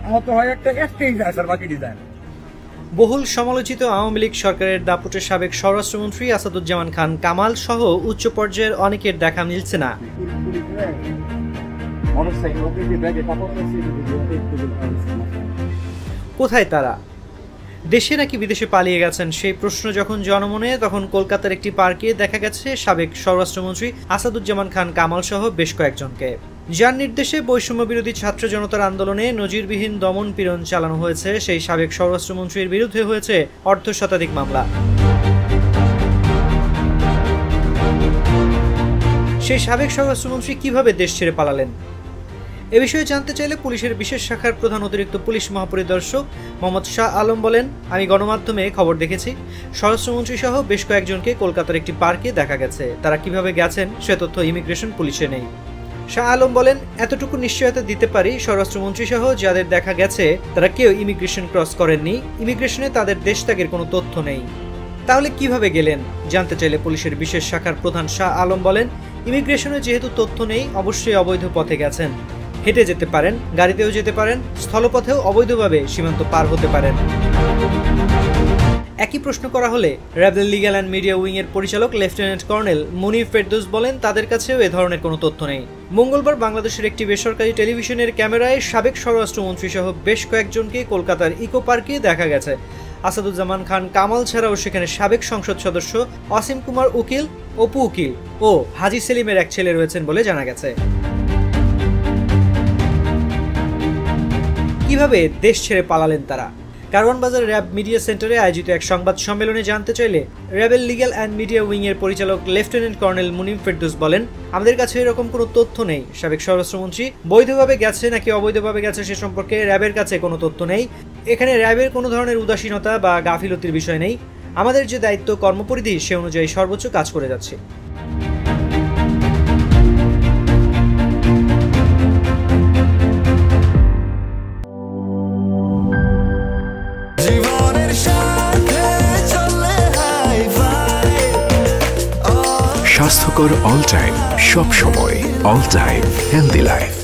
আহত হয় একটাই যায় স্যার, বাকি ডিজাইন। বহুল সমালোচিত আওয়ামী লীগ সরকারের দাপুটে সাবেক স্বরাষ্ট্রমন্ত্রী আসাদুজ্জামান খান কামাল সহ উচ্চ পর্যায়ের অনেকের দেখা মিলছে না। কোথায় তারা? দেশে নাকি বিদেশে পালিয়ে গেছেন সেই প্রশ্ন যখন জনমনে, তখন কলকাতার একটি পার্কে দেখা গেছে সাবেক স্বরাষ্ট্রমন্ত্রী আসাদুজ্জামান খান কামাল সহ বেশ কয়েকজনকে, যার নির্দেশে বৈষম্য বিরোধী ছাত্র জনতার আন্দোলনে নজিরবিহীন দমন পীড়ন চালানো হয়েছে। সেই সাবেক স্বরাষ্ট্রমন্ত্রীর বিরুদ্ধে হয়েছে অর্ধশতাধিক মামলা। সেই সাবেক স্বরাষ্ট্রমন্ত্রী কিভাবে দেশ ছেড়ে পালালেন, এ বিষয়ে জানতে চাইলে পুলিশের বিশেষ শাখার প্রধান অতিরিক্ত পুলিশ মহাপরিদর্শক মোহাম্মদ শাহ আলম বলেন, আমি গণমাধ্যমে খবর দেখেছি স্বরাষ্ট্রমন্ত্রী সহ বেশ কয়েকজনকে কলকাতার একটি পার্কে দেখা গেছে। তারা কিভাবে গেছেন সে তথ্য ইমিগ্রেশন পুলিশে নেই। শাহ আলম বলেন, এতটুকু নিশ্চয়তা দিতে পারি স্বরাষ্ট্রমন্ত্রী সহ যাদের দেখা গেছে তারা কেউ ইমিগ্রেশন ক্রস করেননি, ইমিগ্রেশনে তাদের দেশ ত্যাগের কোনো তথ্য নেই। তাহলে কিভাবে গেলেন জানতে চাইলে পুলিশের বিশেষ শাখার প্রধান শাহ আলম বলেন, ইমিগ্রেশনে যেহেতু তথ্য নেই অবশ্যই অবৈধ পথে গেছেন। হেঁটে যেতে পারেন, গাড়িতেও যেতে পারেন, স্থলপথেও অবৈধভাবে সীমান্ত পার হতে পারেন। একই প্রশ্ন করা হলে র্যাবের লিগ্যাল অ্যান্ড মিডিয়া উইং এর পরিচালক লেফটেন্যান্ট কর্নেল মুনির ফেরদৌস বলেন, তাদের কাছেও এ ধরনের কোনো তথ্য নেই। মঙ্গলবার বাংলাদেশের একটি বেসরকারি টেলিভিশনের ক্যামেরায় সাবেক স্বরাষ্ট্রমন্ত্রী সহ বেশ কয়েকজনকে কলকাতার ইকো পার্কে দেখা গেছে। আসাদুজ্জামান খান কামাল ছাড়াও সেখানে সাবেক সংসদ সদস্য অসীম কুমার উকিল, অপু উকিল ও হাজি সেলিমের এক ছেলে রয়েছেন বলে জানা গেছে। কিভাবে দেশ ছেড়ে পালালেন তারা? কারওয়ান বাজার র্যাব মিডিয়া সেন্টারে আয়োজিত এক সংবাদ সম্মেলনে জানতে চাইলে র্যাবের লিগ্যাল অ্যান্ড মিডিয়া উইং এর পরিচালক লেফটেন্যান্ট কর্নেল মুনির ফেরদৌস বলেন, আমাদের কাছে এরকম কোনো তথ্য নেই। সাবেক স্বরাষ্ট্রমন্ত্রী বৈধভাবে গেছে নাকি অবৈধভাবে গেছে সে সম্পর্কে র্যাবের কাছে কোনো তথ্য নেই। এখানে র্যাবের কোনো ধরনের উদাসীনতা বা গাফিলতির বিষয় নেই। আমাদের যে দায়িত্ব কর্মপরিধি সে অনুযায়ী সর্বোচ্চ কাজ করে যাচ্ছে। স্বাস্থ্যকর অল টাইম, সব সময় অল টাইম হেলদি লাইফ।